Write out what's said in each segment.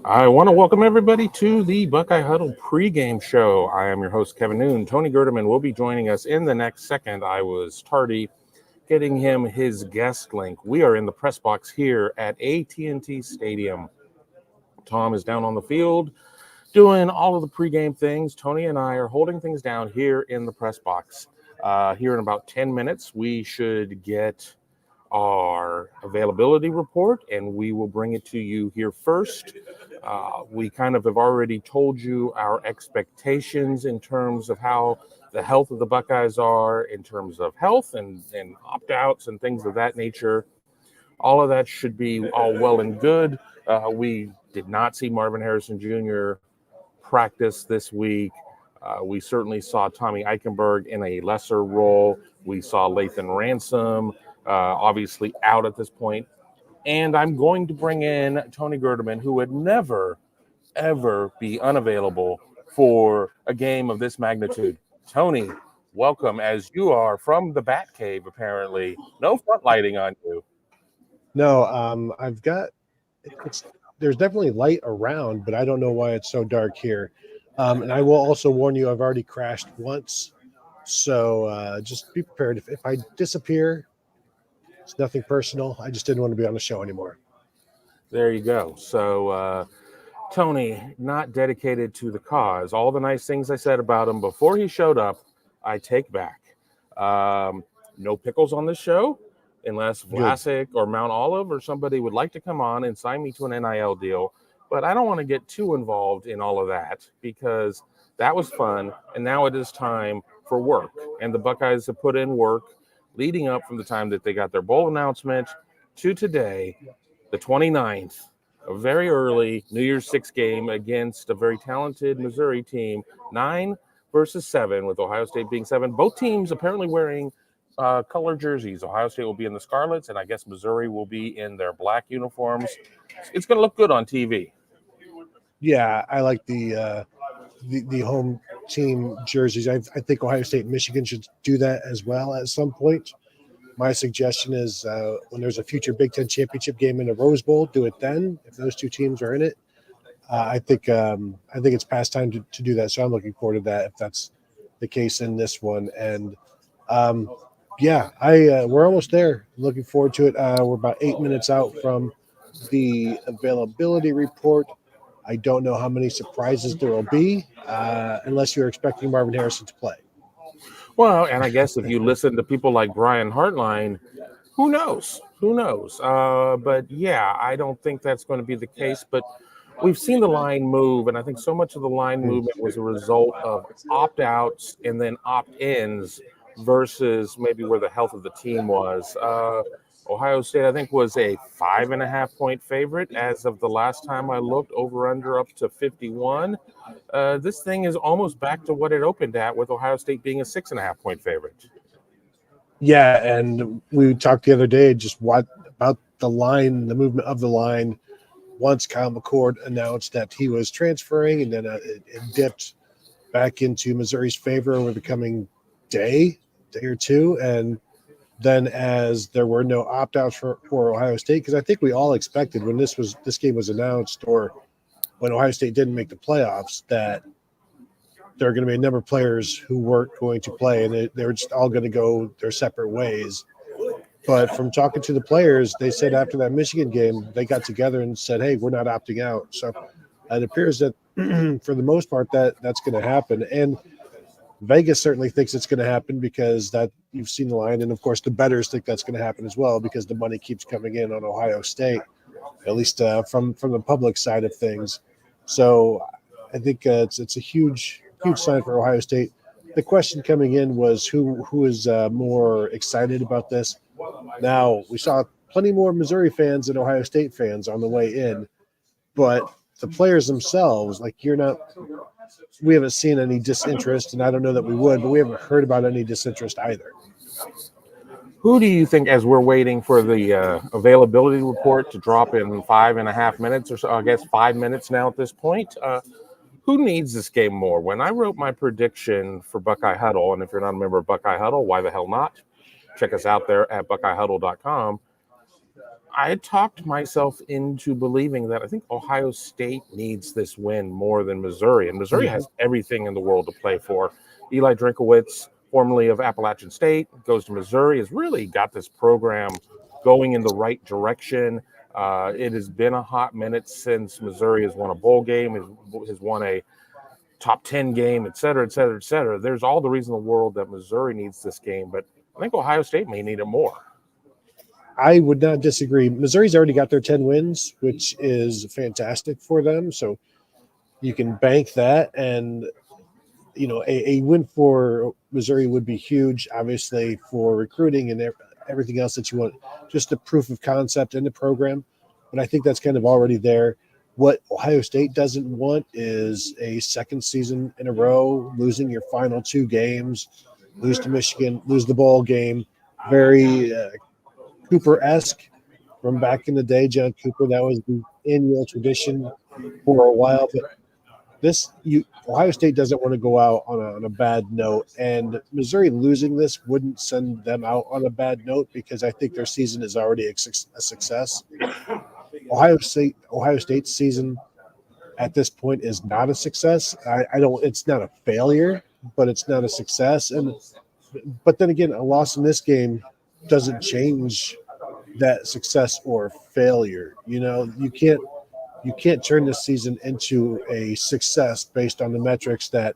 I want to welcome everybody to the Buckeye Huddle pregame show. I am your host, Kevin Noon. Tony Gerdeman will be joining us in the next second. I was tardy getting him his guest link. We are in the press box here at AT&T Stadium. Tom is down on the field doing all of the pregame things. Tony and I are holding things down here in the press box. Here in about 10 minutes, we should get our availability report, and we will bring it to you here first. We kind of have already told you our expectations in terms of how the health of the Buckeyes are, in terms of health and opt-outs and things of that nature. All of that should be all well and good. We did not see Marvin Harrison Jr. practice this week. We certainly saw Tommy Eichenberg in a lesser role. We saw Lathan Ransom obviously out at this point. And I'm going to bring in Tony Gerdeman, who would never, ever be unavailable for a game of this magnitude. Tony, welcome, as you are from the Bat Cave, apparently. No front lighting on you. No, I've got there's definitely light around, but I don't know why it's so dark here. And I will also warn you, I've already crashed once. So just be prepared. If I disappear, it's nothing personal. I just didn't want to be on the show anymore. There you go. So, Tony, not dedicated to the cause. All the nice things I said about him before he showed up, I take back. No pickles on this show, unless Vlasic or Mount Olive or somebody would like to come on and sign me to an NIL deal. But I don't want to get too involved in all of that because that was fun. And now it is time for work. And the Buckeyes have put in work leading up from the time that they got their bowl announcement to today, the 29th, a very early New Year's Six game against a very talented Missouri team, 9 versus 7, with Ohio State being 7. Both teams apparently wearing color jerseys. Ohio State will be in the scarlets, and I guess Missouri will be in their black uniforms. It's going to look good on TV. Yeah, I like the home team jerseys. I think Ohio State and Michigan should do that as well at some point. My suggestion is when there's a future Big Ten championship game in the Rose Bowl, do it then. If those two teams are in it, I think it's past time to do that. So I'm looking forward to that if that's the case in this one. And we're almost there. Looking forward to it. We're about 8 minutes out from the availability report. I don't know how many surprises there will be, unless you're expecting Marvin Harrison to play. Well, and I guess if you listen to people like Brian Hartline, who knows? But yeah, I don't think that's going to be the case. But we've seen the line move, and I think so much of the line movement was a result of opt-outs and then opt-ins versus maybe where the health of the team was. Ohio State, I think, was a 5.5-point favorite as of the last time I looked, over under up to 51. This thing is almost back to what it opened at, with Ohio State being a 6.5-point favorite. Yeah, and we talked the other day just what about the line, the movement of the line. Once Kyle McCord announced that he was transferring, and then it dipped back into Missouri's favor over the coming day or two, and then as there were no opt-outs for Ohio State, because I think we all expected when this game was announced, or when Ohio State didn't make the playoffs, that there are going to be a number of players who weren't going to play, and they were just all going to go their separate ways. But from talking to the players, they said after that Michigan game, they got together and said, hey, we're not opting out. So it appears that for the most part that's going to happen. And Vegas certainly thinks it's going to happen because that you've seen the line. And, of course, the bettors think that's going to happen as well because the money keeps coming in on Ohio State, at least from the public side of things. So I think it's a huge sign for Ohio State. The question coming in was who is more excited about this. Now, we saw plenty more Missouri fans than Ohio State fans on the way in, but the players themselves, we haven't seen any disinterest, and I don't know that we would, but we haven't heard about any disinterest either. Who do you think, as we're waiting for the availability report to drop in 5.5 minutes or so, I guess 5 minutes now at this point, who needs this game more? When I wrote my prediction for Buckeye Huddle, and if you're not a member of Buckeye Huddle, why the hell not? Check us out there at BuckeyeHuddle.com. I talked myself into believing that I think Ohio State needs this win more than Missouri. And Missouri has everything in the world to play for. Eli Drinkowitz, formerly of Appalachian State, goes to Missouri, has really got this program going in the right direction. It has been a hot minute since Missouri has won a bowl game, has won a top 10 game, et cetera, et cetera, et cetera. There's all the reason in the world that Missouri needs this game, but I think Ohio State may need it more. I would not disagree. Missouri's already got their 10 wins, which is fantastic for them. So you can bank that. And, a win for Missouri would be huge, obviously, for recruiting and everything else that you want. Just the proof of concept in the program. But I think that's kind of already there. What Ohio State doesn't want is a second season in a row, losing your final 2 games, lose to Michigan, lose the bowl game. Very Cooper-esque from back in the day, John Cooper. That was the annual tradition for a while. But Ohio State doesn't want to go out on a bad note, and Missouri losing this wouldn't send them out on a bad note because I think their season is already a success. Ohio State's season at this point is not a success. It's not a failure, but it's not a success. But then again, a loss in this game doesn't change that success or failure. You can't turn this season into a success based on the metrics that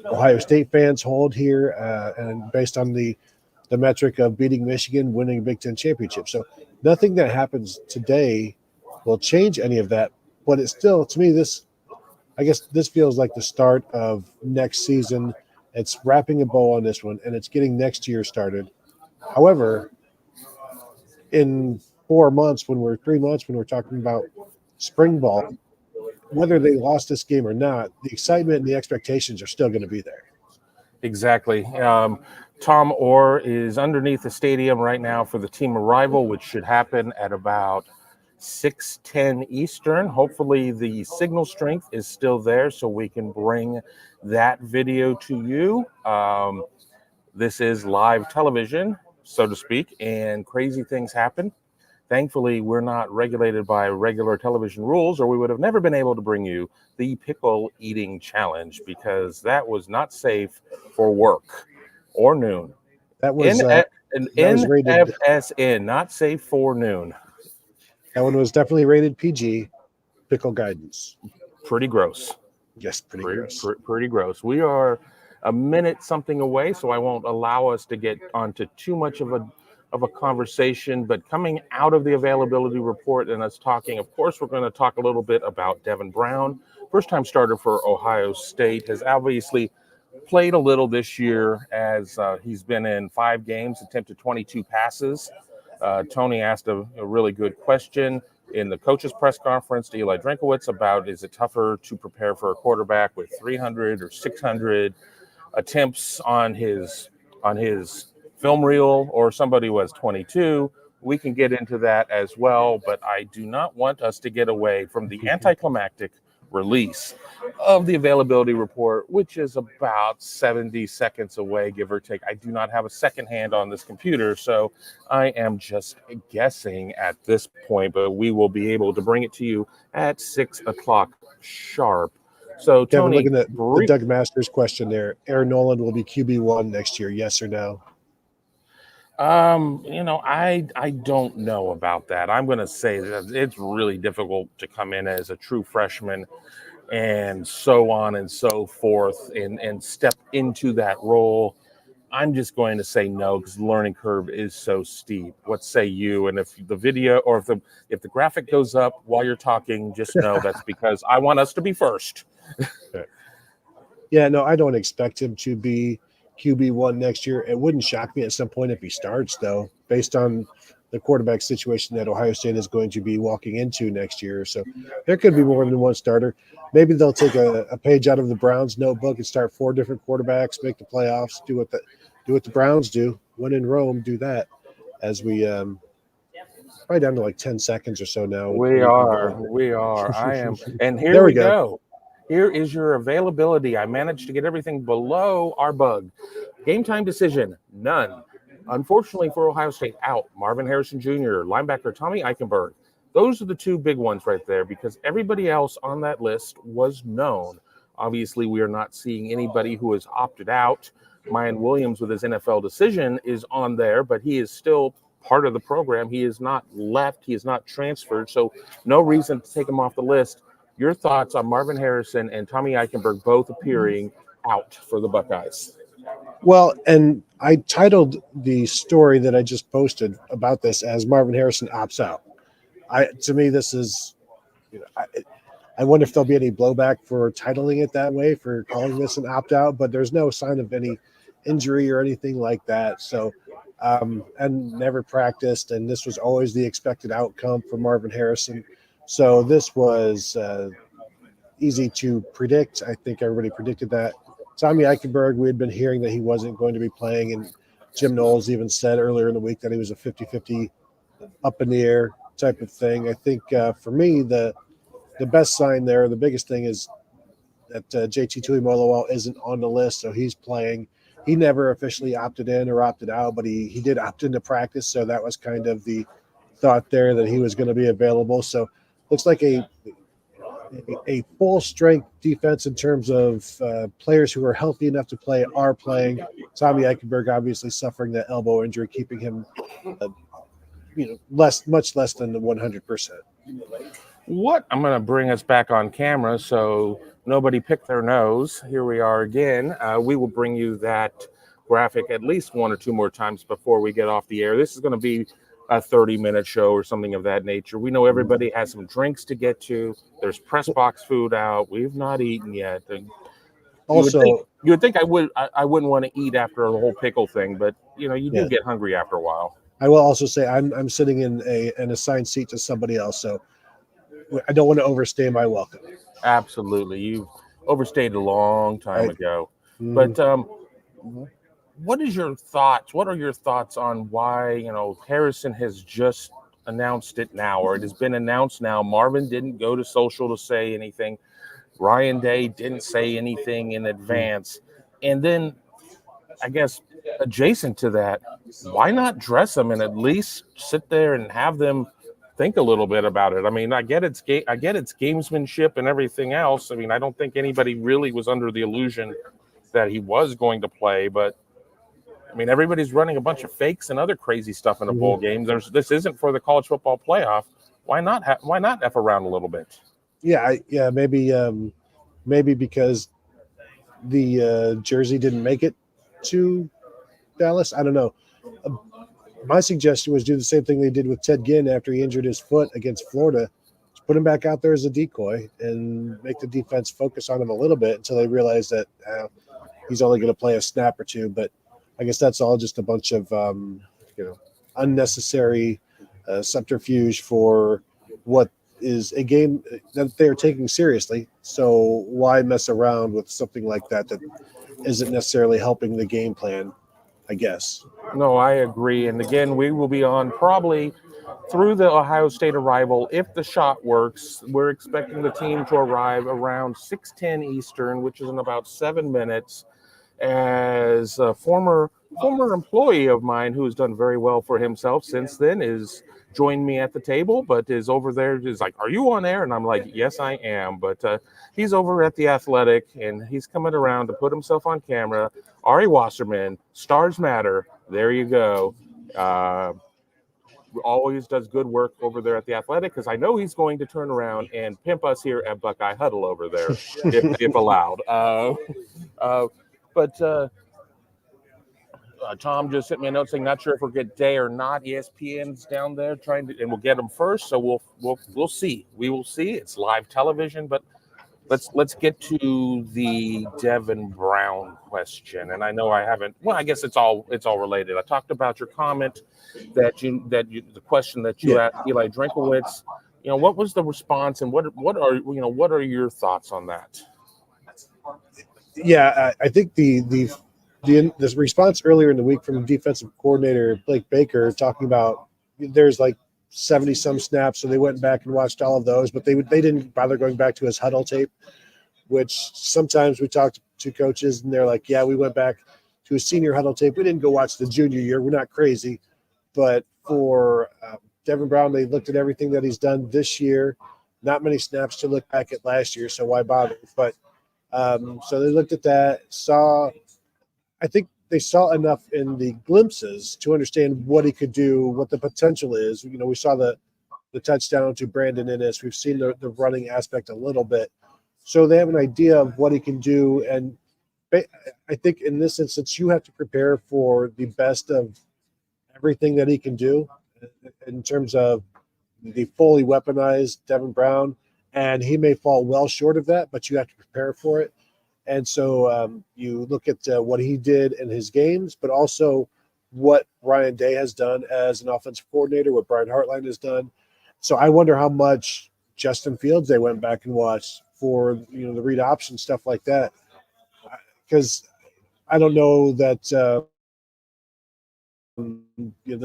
Ohio State fans hold here, and based on the metric of beating Michigan, winning a Big Ten championship. So nothing that happens today will change any of that. But it's still, to me, this feels like the start of next season. It's wrapping a bow on this one, and it's getting next year started. However, in 3 months, when we're talking about spring ball, whether they lost this game or not, the excitement and the expectations are still going to be there. Exactly. Tom Orr is underneath the stadium right now for the team arrival, which should happen at about 6:10 Eastern. Hopefully the signal strength is still there so we can bring that video to you. This is live television, so to speak, and crazy things happen. Thankfully, we're not regulated by regular television rules, or we would have never been able to bring you the pickle eating challenge because that was not safe for work or noon. That was rated NFSN, not safe for noon. That one was definitely rated PG. Pickle guidance. Pretty gross. Yes, pretty gross. Pretty gross. We are a minute something away, so I won't allow us to get onto too much of a conversation. But coming out of the availability report and us talking, of course, we're going to talk a little bit about Devin Brown, first-time starter for Ohio State, has obviously played a little this year as he's been in 5 games, attempted 22 passes. Tony asked a really good question in the coach's press conference to Eli Drinkowitz about, is it tougher to prepare for a quarterback with 300 or 600 attempts on his film reel, or somebody who has 22? We can get into that as well, but I do not want us to get away from the anticlimactic release of the availability report, which is about 70 seconds away, give or take. I do not have a second hand on this computer, so I am just guessing at this point, but we will be able to bring it to you at 6 o'clock sharp. So, Kevin, Tony, looking at the Doug Masters question there, Aaron Nolan will be QB1 next year, yes or no? I don't know about that. I'm going to say that it's really difficult to come in as a true freshman and so on and so forth and step into that role. I'm just going to say no because the learning curve is so steep. What say you? And if the video or if the graphic goes up while you're talking, just know that's because I want us to be first. Yeah, no, I don't expect him to be QB1 next year. It wouldn't shock me at some point if he starts, though, based on the quarterback situation that Ohio State is going to be walking into next year. So there could be more than one starter. Maybe they'll take a page out of the Browns notebook and start 4 different quarterbacks, make the playoffs, do what the Browns do. When in Rome, do that. As we probably down to like 10 seconds or so now. We are. I am. And here we go. Here is your availability. I managed to get everything below our bug. Game time decision, none. Unfortunately for Ohio State, out Marvin Harrison Jr., linebacker Tommy Eichenberg. Those are the two big ones right there because everybody else on that list was known. Obviously, we are not seeing anybody who has opted out. Mayan Williams with his NFL decision is on there, but he is still part of the program. He is not left. He is not transferred. So no reason to take him off the list. Your thoughts on Marvin Harrison and Tommy Eichenberg both appearing out for the Buckeyes? Well, and I titled the story that I just posted about this as Marvin Harrison opts out. To me, this is, I wonder if there'll be any blowback for titling it that way, for calling this an opt out, but there's no sign of any injury or anything like that. So, and never practiced, and this was always the expected outcome for Marvin Harrison. So this was easy to predict. I think everybody predicted that. Tommy Eichenberg, we had been hearing that he wasn't going to be playing, and Jim Knowles even said earlier in the week that he was a 50-50 up in the air type of thing. I think for me, the best sign there, the biggest thing is that JT Tuimoloau isn't on the list, so he's playing. He never officially opted in or opted out, but he did opt into practice, so that was kind of the thought there that he was going to be available. So looks like a full strength defense in terms of players who are healthy enough to play are playing. Tommy Eichenberg obviously suffering that elbow injury, keeping him much less than the 100%. What I'm going to bring us back on camera so nobody picked their nose. Here we are again. We will bring you that graphic at least one or two more times before we get off the air. This is going to be a 30-minute show or something of that nature. We know everybody has some drinks to get to. There's press box food out. We've not eaten yet. And also, you would think I wouldn't want to eat after the whole pickle thing, but you do get hungry after a while. I will also say I'm sitting in an assigned seat to somebody else, so I don't want to overstay my welcome. Absolutely. You've overstayed a long time ago. But what are your thoughts on why, Harrison has just announced it now, or it has been announced now? Marvin didn't go to social to say anything. Ryan Day didn't say anything in advance. And then I guess adjacent to that, why not dress them and at least sit there and have them think a little bit about it? I mean, I get it's gamesmanship and everything else. I mean, I don't think anybody really was under the illusion that he was going to play, but I mean, everybody's running a bunch of fakes and other crazy stuff in a bowl game. This isn't for the college football playoff. Why not F around a little bit? Yeah, maybe because the jersey didn't make it to Dallas. I don't know. My suggestion was do the same thing they did with Ted Ginn after he injured his foot against Florida. Just put him back out there as a decoy and make the defense focus on him a little bit until they realize that he's only going to play a snap or two. But I guess that's all just a bunch of unnecessary subterfuge for what is a game that they're taking seriously. So why mess around with something like that isn't necessarily helping the game plan, I guess. No, I agree. And again, we will be on probably through the Ohio State arrival. If the shot works, we're expecting the team to arrive around 6:10 Eastern, which is in about 7 minutes. As a former employee of mine who has done very well for himself since then is joined me at the table, but is over there, is like, "Are you on air?" And I'm like, "Yes, I am." But he's over at the Athletic, and he's coming around to put himself on camera. Ari Wasserman, Stars Matter. There you go. Always does good work over there at the Athletic, because I know he's going to turn around and pimp us here at Buckeye Huddle over there, if allowed. But Tom just sent me a note saying, not sure if we'll get Day or not. ESPN's down there trying to, and we'll get them first. So we'll see. We will see. It's live television, but let's get to the Devin Brown question. And I know I haven't. Well, I guess it's all related. I talked about your comment the question that you asked Eli Drinkowitz. What was the response, and what are your thoughts on that? Yeah, I think the response earlier in the week from defensive coordinator Blake Baker talking about there's like 70 some snaps, so they went back and watched all of those, but they didn't bother going back to his huddle tape, which sometimes we talk to coaches and they're like, yeah, we went back to his senior huddle tape. We didn't go watch the junior year. We're not crazy. But for Devin Brown, they looked at everything that he's done this year. Not many snaps to look back at last year, so why bother? But so they looked at that, I think they saw enough in the glimpses to understand what he could do, what the potential is. We saw the touchdown to Brandon Innes. We've seen the running aspect a little bit. So they have an idea of what he can do. And I think in this instance, you have to prepare for the best of everything that he can do in terms of the fully weaponized Devin Brown. And he may fall well short of that, but you have to prepare for it. And so you look at what he did in his games, but also what Ryan Day has done as an offensive coordinator, what Brian Hartline has done. So I wonder how much Justin Fields they went back and watched for the read option stuff like that, because I don't know that the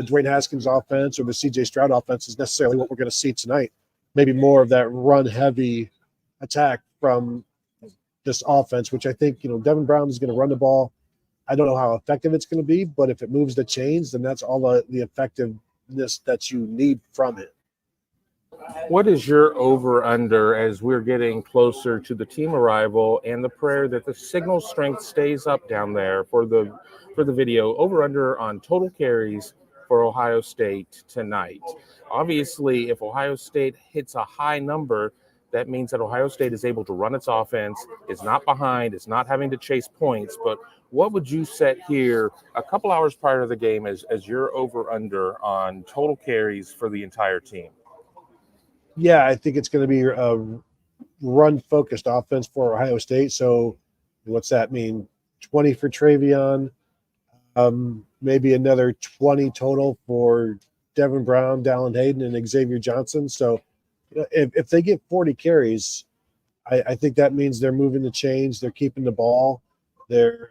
Dwayne Haskins offense or the C.J. Stroud offense is necessarily what we're going to see tonight. Maybe more of that run heavy attack from this offense, which I think Devin Brown is going to run the ball. I don't know how effective it's going to be, but if it moves the chains, then that's all the effectiveness that you need from it. What is your over-under as we're getting closer to the team arrival and the prayer that the signal strength stays up down there for the video? Over-under on total carries for Ohio State tonight. Obviously, if Ohio State hits a high number, that means that Ohio State is able to run its offense, is not behind, it's not having to chase points. But what would you set here a couple hours prior to the game as your over-under on total carries for the entire team? Yeah, I think it's going to be a run-focused offense for Ohio State. So what's that mean? 20 for Travion, maybe another 20 total for Devin Brown, Dallin Hayden, and Xavier Johnson. So if they get 40 carries, I think that means they're moving the chains, they're keeping the ball, they're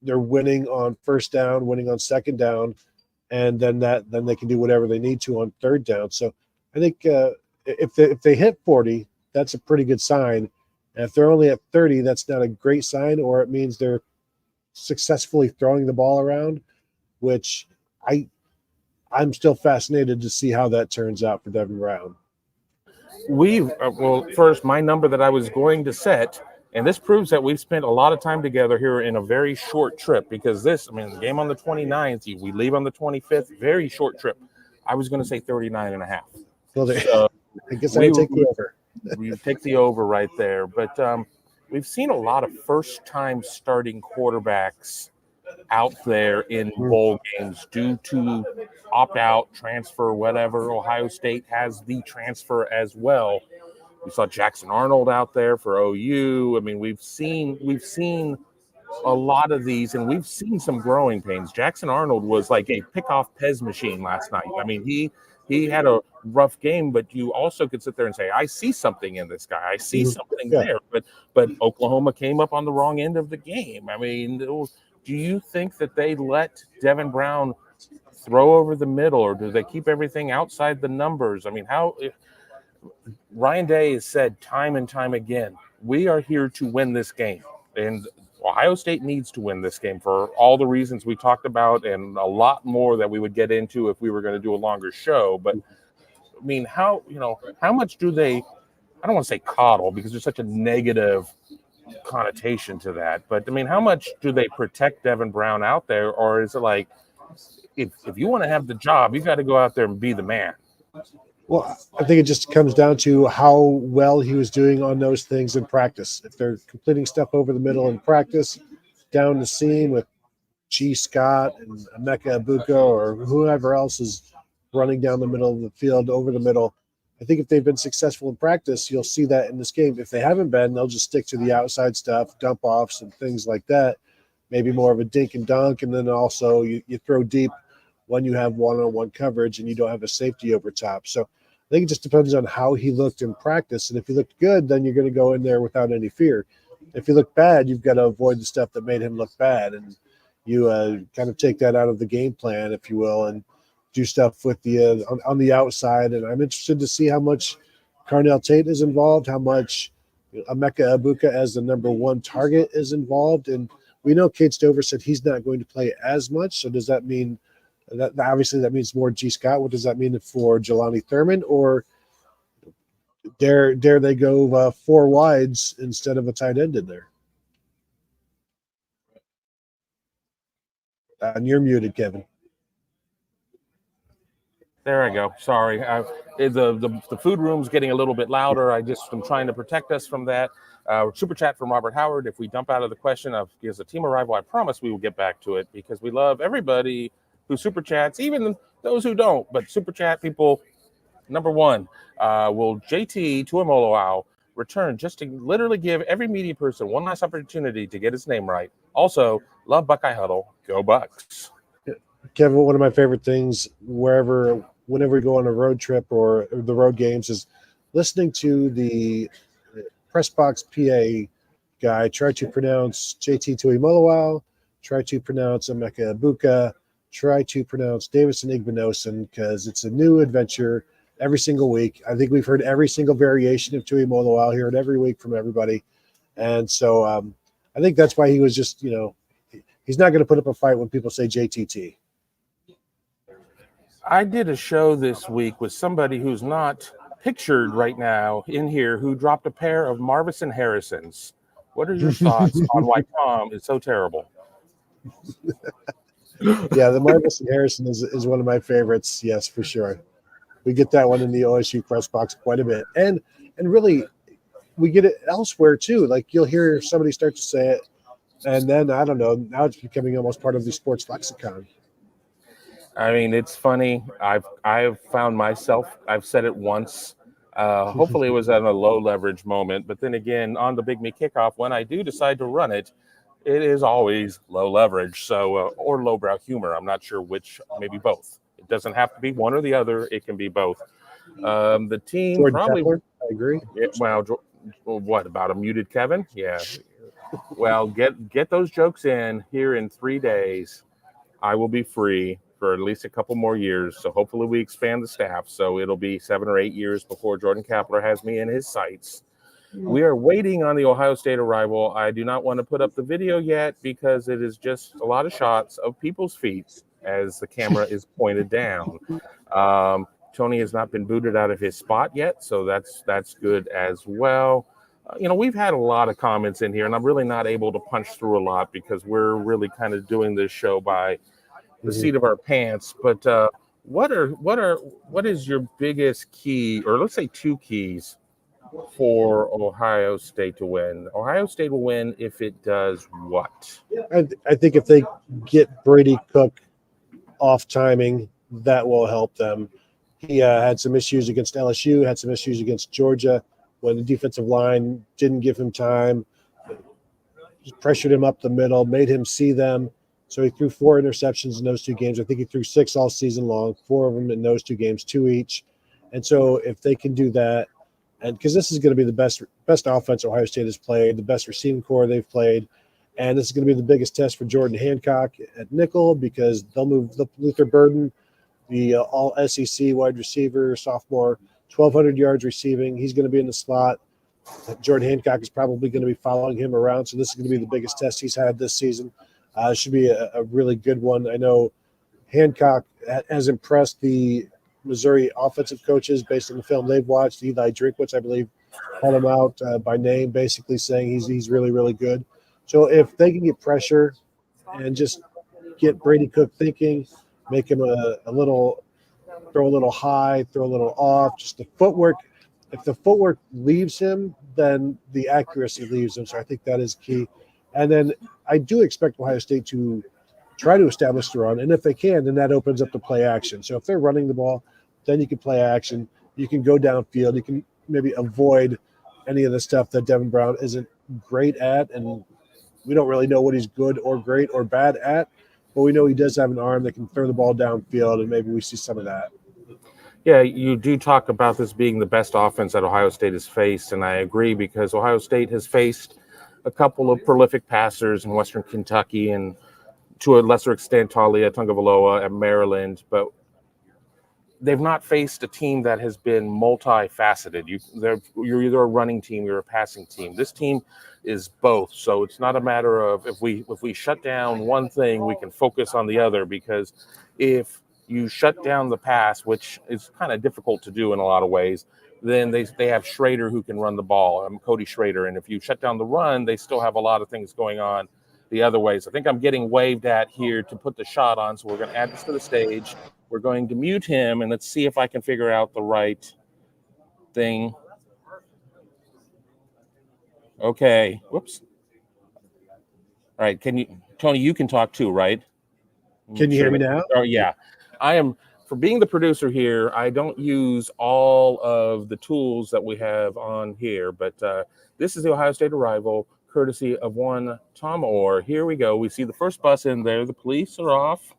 winning on first down, winning on second down, and then they can do whatever they need to on third down. So I think if they hit 40, that's a pretty good sign. And if they're only at 30, that's not a great sign, or it means they're successfully throwing the ball around, which I'm still fascinated to see how that turns out for Devin Brown. First, my number that I was going to set, and this proves that we've spent a lot of time together here in a very short trip, because the game on the 29th, we leave on the 25th, very short trip. I was going to say 39 and a half. Well, so I guess I take the over. We take the over right there. But we've seen a lot of first-time starting quarterbacks out there in bowl games due to opt-out, transfer, whatever. Ohio State has the transfer as well. We saw Jackson Arnold out there for OU. I mean, we've seen a lot of these, and we've seen some growing pains. Jackson Arnold was like a pick-off Pez machine last night. I mean, he had a rough game, but you also could sit there and say, I see something in this guy. I see something there. But Oklahoma came up on the wrong end of the game. I mean, do you think that they let Devin Brown throw over the middle, or do they keep everything outside the numbers? I mean, Ryan Day has said time and time again, we are here to win this game. And Ohio State needs to win this game for all the reasons we talked about, and a lot more that we would get into if we were going to do a longer show. But I mean, how much do they, I don't want to say coddle because there's such a negative connotation to that, but I mean, how much do they protect Devin Brown out there? Or is it like, if you want to have the job, you got to go out there and be the man? Well, I think it just comes down to how well he was doing on those things in practice. If they're completing stuff over the middle in practice, down the seam with G. Scott and Emeka Ibuka or whoever else is running down the middle of the field over the middle, I think if they've been successful in practice, you'll see that in this game. If they haven't been, they'll just stick to the outside stuff, dump offs and things like that. Maybe more of a dink and dunk, and then also you throw deep when you have one-on-one coverage and you don't have a safety over top. So I think it just depends on how he looked in practice. And if he looked good, then you're going to go in there without any fear. If he looked bad, you've got to avoid the stuff that made him look bad. And you kind of take that out of the game plan, if you will, and do stuff with the on the outside. And I'm interested to see how much Carnell Tate is involved, how much Emeka Ibuka as the number one target is involved, and We know Kate Stover said he's not going to play as much. So does that mean that obviously that means more G. Scott? What does that mean for Jelani Thurman? Or dare they go 4 wides instead of a tight end in there? And you're muted, Kevin. There I go. Sorry. The food room's getting a little bit louder. I'm trying to protect us from that. Super chat from Robert Howard. If we dump out of the question of is a team arrival, I promise we will get back to it because we love everybody who super chats, even those who don't. But super chat people, number one, will JT Tuimoloau return just to literally give every media person one last opportunity to get his name right. Also, love Buckeye Huddle. Go Bucks. Kevin, one of my favorite things whenever we go on a road trip or the road games is listening to the press box PA guy try to pronounce JT Tuimoloau, try to pronounce Emeka Ibuka, try to pronounce Davison Igbinosun, because it's a new adventure every single week. I think we've heard every single variation of Tuimoloau here every week from everybody. And so I think that's why he was just, he's not going to put up a fight when people say JTT. I did a show this week with somebody who's not pictured right now in here who dropped a pair of Marvison Harrisons. What are your thoughts on why Tom is so terrible? Yeah, the Marvison Harrison is one of my favorites. Yes, for sure. We get that one in the OSU press box quite a bit. And really, we get it elsewhere too. Like you'll hear somebody start to say it, and then, I don't know, now it's becoming almost part of the sports lexicon. I mean, it's funny. I've found myself, I've said it once. Hopefully it was at a low leverage moment. But then again, on the Big Me kickoff, when I do decide to run it, it is always low leverage. So, or lowbrow humor. I'm not sure which, maybe both. It doesn't have to be one or the other. It can be both. The team Jordan probably. Kepler, I agree. Yeah, well, what about a muted Kevin? Yeah. Well, get those jokes in here in 3 days. I will be free for at least a couple more years. So hopefully we expand the staff. So it'll be 7 or 8 years before Jordan Kepler has me in his sights. We are waiting on the Ohio State arrival. I do not want to put up the video yet because it is just a lot of shots of people's feet as the camera is pointed down. Tony has not been booted out of his spot yet, so that's good as well. We've had a lot of comments in here, and I'm really not able to punch through a lot because we're really kind of doing this show by the seat of our pants. But what is your biggest key, or let's say 2 keys for Ohio State to win? Ohio State will win if it does what? I think if they get Brady Cook off timing, that will help them. He had some issues against LSU, had some issues against Georgia when the defensive line didn't give him time, pressured him up the middle, made him see them. So he threw 4 interceptions in those 2 games. I think he threw 6 all season long, 4 of them in those 2 games, 2 each. And so if they can do that, and because this is going to be the best offense Ohio State has played, the best receiving core they've played, and this is going to be the biggest test for Jordan Hancock at nickel because they'll move Luther Burden, the all-SEC wide receiver, sophomore, 1,200 yards receiving. He's going to be in the slot. Jordan Hancock is probably going to be following him around, so this is going to be the biggest test he's had this season. It should be a really good one. I know Hancock has impressed the Missouri offensive coaches based on the film they've watched. Eli Drinkwitz, I believe, called him out by name, basically saying he's really, really good. So if they can get pressure and just get Brady Cook thinking, make him a little – throw a little high, throw a little off, just the footwork. If the footwork leaves him, then the accuracy leaves him. So I think that is key. And then I do expect Ohio State to try to establish the run. And if they can, then that opens up the play action. So if they're running the ball, then you can play action. You can go downfield. You can maybe avoid any of the stuff that Devin Brown isn't great at. And we don't really know what he's good or great or bad at. But we know he does have an arm that can throw the ball downfield, and maybe we see some of that. Yeah, you do talk about this being the best offense that Ohio State has faced, and I agree because Ohio State has faced a couple of prolific passers in Western Kentucky and to a lesser extent Talia Tagovailoa at Maryland. But they've not faced a team that has been multifaceted. You're either a running team, you're a passing team. This team is both. So it's not a matter of if we shut down one thing, we can focus on the other, because if you shut down the pass, which is kind of difficult to do in a lot of ways, then they have Schrader who can run the ball. I'm Cody Schrader. And if you shut down the run, they still have a lot of things going on the other ways. I think I'm getting waved at here to put the shot on. So we're going to add this to the stage. We're going to mute him, and let's see if I can figure out the right thing. Okay. Whoops. All right. Tony, you can talk too, right? Can you hear me now? Oh, yeah. For being the producer here, I don't use all of the tools that we have on here, but this is the Ohio State arrival, courtesy of one Tom Orr. Here we go. We see the first bus in there. The police are off,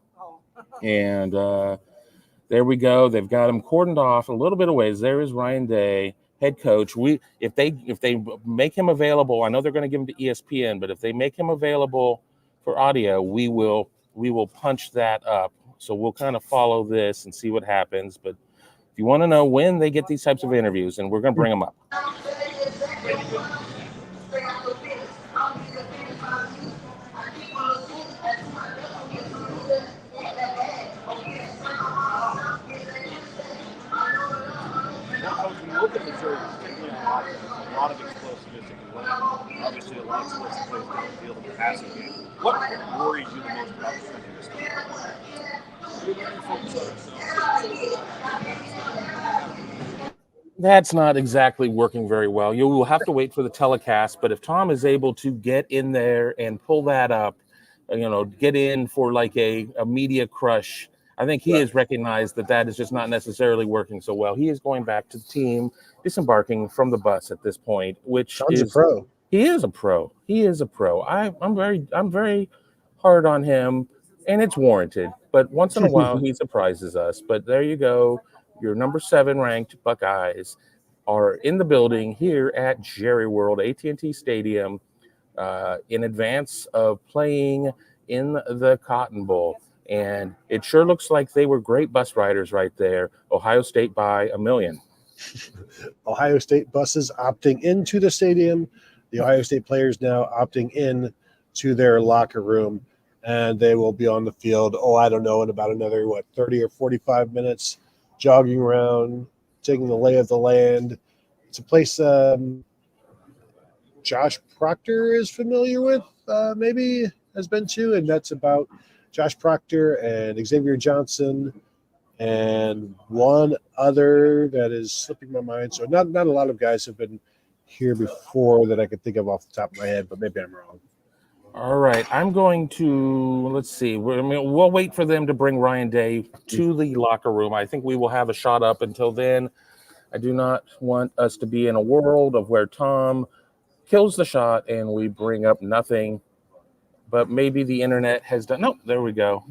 and there we go. They've got him cordoned off a little bit of ways. There is Ryan Day, head coach. If they make him available, I know they're going to give him to ESPN, but if they make him available for audio, we will punch that up. So we'll kind of follow this and see what happens. But if you want to know when they get these types of interviews, and we're going to bring them up. Look at Missouri, particularly on offense, a lot of explosiveness in the lane. Obviously, a lot of explosive plays down the field in the passing game. What worries you the most about defending this team? We're going to focus on That's not exactly working very well. You will have to wait for the telecast, but if Tom is able to get in there and pull that up, get in for like a media crush, I think he has recognized that is just not necessarily working so well. He is going back to the team, disembarking from the bus at this point, which Tom's a pro. He is a pro. He is a pro. I'm very hard on him, and it's warranted. But once in a while, he surprises us. But there you go. Your number 7 ranked Buckeyes are in the building here at Jerry World, AT&T Stadium, in advance of playing in the Cotton Bowl. And it sure looks like they were great bus riders right there. Ohio State by a million. Ohio State buses opting into the stadium. The Ohio State players now opting in to their locker room, and they will be on the field, I don't know, in about another, 30 or 45 minutes, jogging around, taking the lay of the land. It's a place Josh Proctor is familiar with, maybe has been to, and that's about Josh Proctor and Xavier Johnson and one other that is slipping my mind. So not a lot of guys have been here before that I could think of off the top of my head, but maybe I'm wrong. All right, I'm going to, let's see. We'll wait for them to bring Ryan Day to the locker room. I think we will have a shot up until then. I do not want us to be in a world of where Tom kills the shot and we bring up nothing. But maybe the internet has done. No, there we go.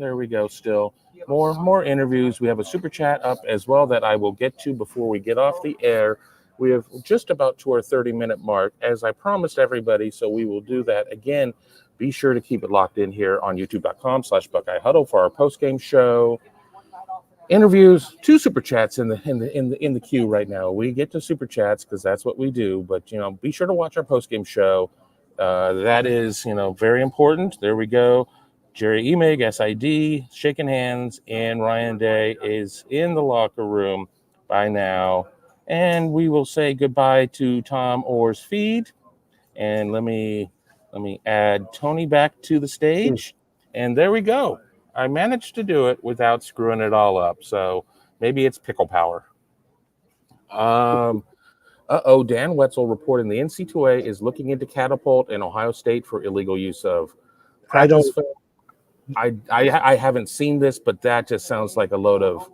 Still more interviews. We have a super chat up as well that I will get to before we get off the air. We have just about to our 30-minute mark, as I promised everybody. So we will do that again. Be sure to keep it locked in here on youtube.com/Buckeye Huddle for our post-game show. Interviews, 2 super chats in the queue right now. We get to super chats because that's what we do. But be sure to watch our post-game show. That is, very important. There we go. Jerry Emig, SID, shaking hands, and Ryan Day is in the locker room by now. And we will say goodbye to Tom Orr's feed. And let me add Tony back to the stage. And there we go. I managed to do it without screwing it all up. So maybe it's pickle power. Dan Wetzel reporting the NCAA is looking into Catapult and Ohio State for illegal use of practice film. I haven't seen this, but that just sounds like a load of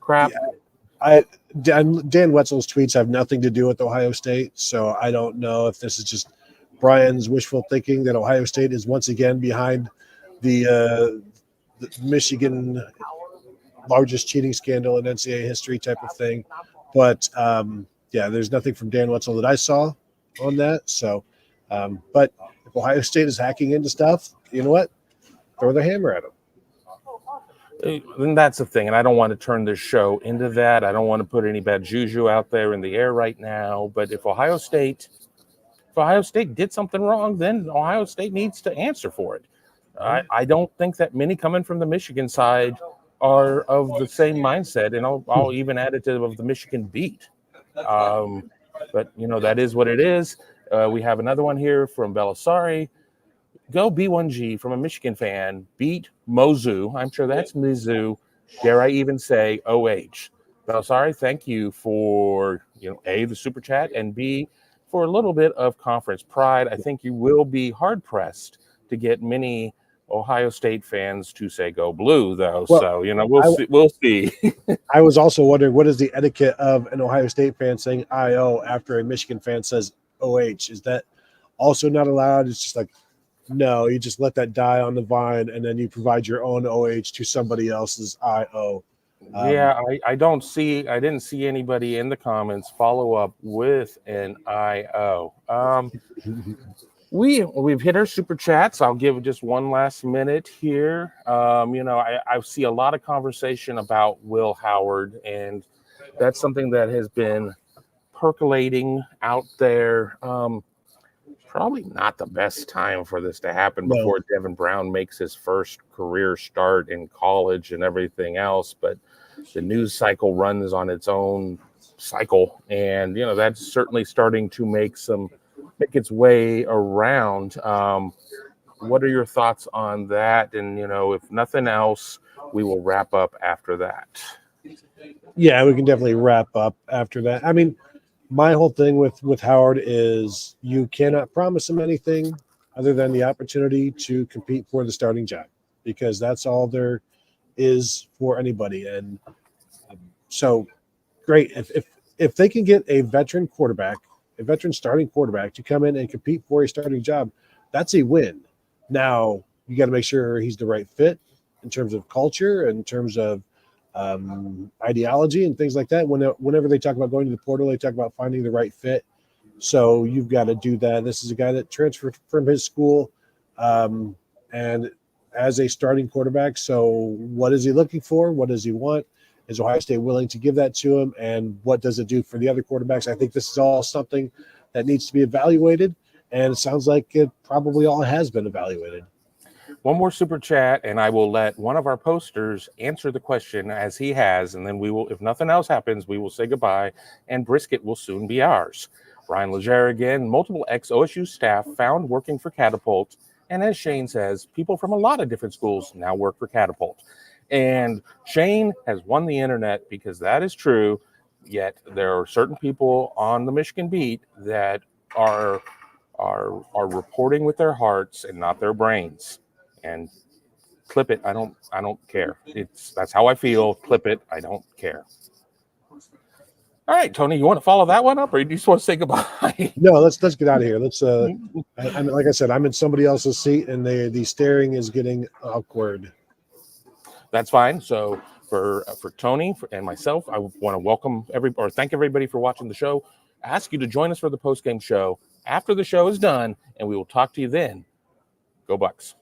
crap. Yeah. Dan Wetzel's tweets have nothing to do with Ohio State, so I don't know if this is just Brian's wishful thinking that Ohio State is once again behind the Michigan largest cheating scandal in NCAA history type of thing. But there's nothing from Dan Wetzel that I saw on that. So, but if Ohio State is hacking into stuff, you know what? Throw the hammer at them. And that's the thing. And I don't want to turn this show into that. I don't want to put any bad juju out there in the air right now. But if Ohio State did something wrong, then Ohio State needs to answer for it. I don't think that many coming from the Michigan side are of the same mindset, and I'll even add it to of the Michigan beat. But that is what it is. We have another one here from Belisari. Go B1G from a Michigan fan. Beat Mozu. I'm sure that's Mizzou. Dare I even say OH? Belisari, thank you for A, the super chat, and B, for a little bit of conference pride. I think you will be hard pressed to get many Ohio State fans to say "Go Blue," though. Well, so we'll see. I was also wondering, what is the etiquette of an Ohio State fan saying "IO" after a Michigan fan says "OH"? Is that also not allowed? It's just like, no, you just let that die on the vine, and then you provide your own OH to somebody else's IO. Yeah, I didn't see anybody in the comments follow up with an IO. We've hit our super chats. I'll give just one last minute here. I see a lot of conversation about Will Howard, and that's something that has been percolating out there. Probably not the best time for this to happen before Devin Brown makes his first career start in college and everything else. But the news cycle runs on its own cycle, and that's certainly starting to make its way around. What are your thoughts on that? And if nothing else, we will wrap up after that. Yeah, we can definitely wrap up after that. I mean, my whole thing with Howard is you cannot promise him anything other than the opportunity to compete for the starting job, because that's all there is for anybody. And so great if they can get a veteran starting quarterback to come in and compete for a starting job, that's a win. Now you got to make sure he's the right fit in terms of culture, in terms of ideology and things like that. Whenever they talk about going to the portal, they talk about finding the right fit. So you've got to do that. This is a guy that transferred from his school and as a starting quarterback. So what is he looking for? What does he want? Is Ohio State willing to give that to him? And what does it do for the other quarterbacks? I think this is all something that needs to be evaluated. And it sounds like it probably all has been evaluated. One more super chat, and I will let one of our posters answer the question as he has, and then we will, if nothing else happens, we will say goodbye, and brisket will soon be ours. Ryan Legere again, multiple ex-OSU staff found working for Catapult, and as Shane says, people from a lot of different schools now work for Catapult. And Shane has won the internet because that is true, yet there are certain people on the Michigan beat that are reporting with their hearts and not their brains. And clip it. I don't care. That's how I feel. Clip it. I don't care. All right, Tony, you want to follow that one up, or you just want to say goodbye? No, let's get out of here. Let's like I said, I'm in somebody else's seat, and the staring is getting awkward. That's fine. So for Tony and myself, I want to welcome thank everybody for watching the show. Ask you to join us for the post-game show after the show is done, and we will talk to you then. Go Bucks.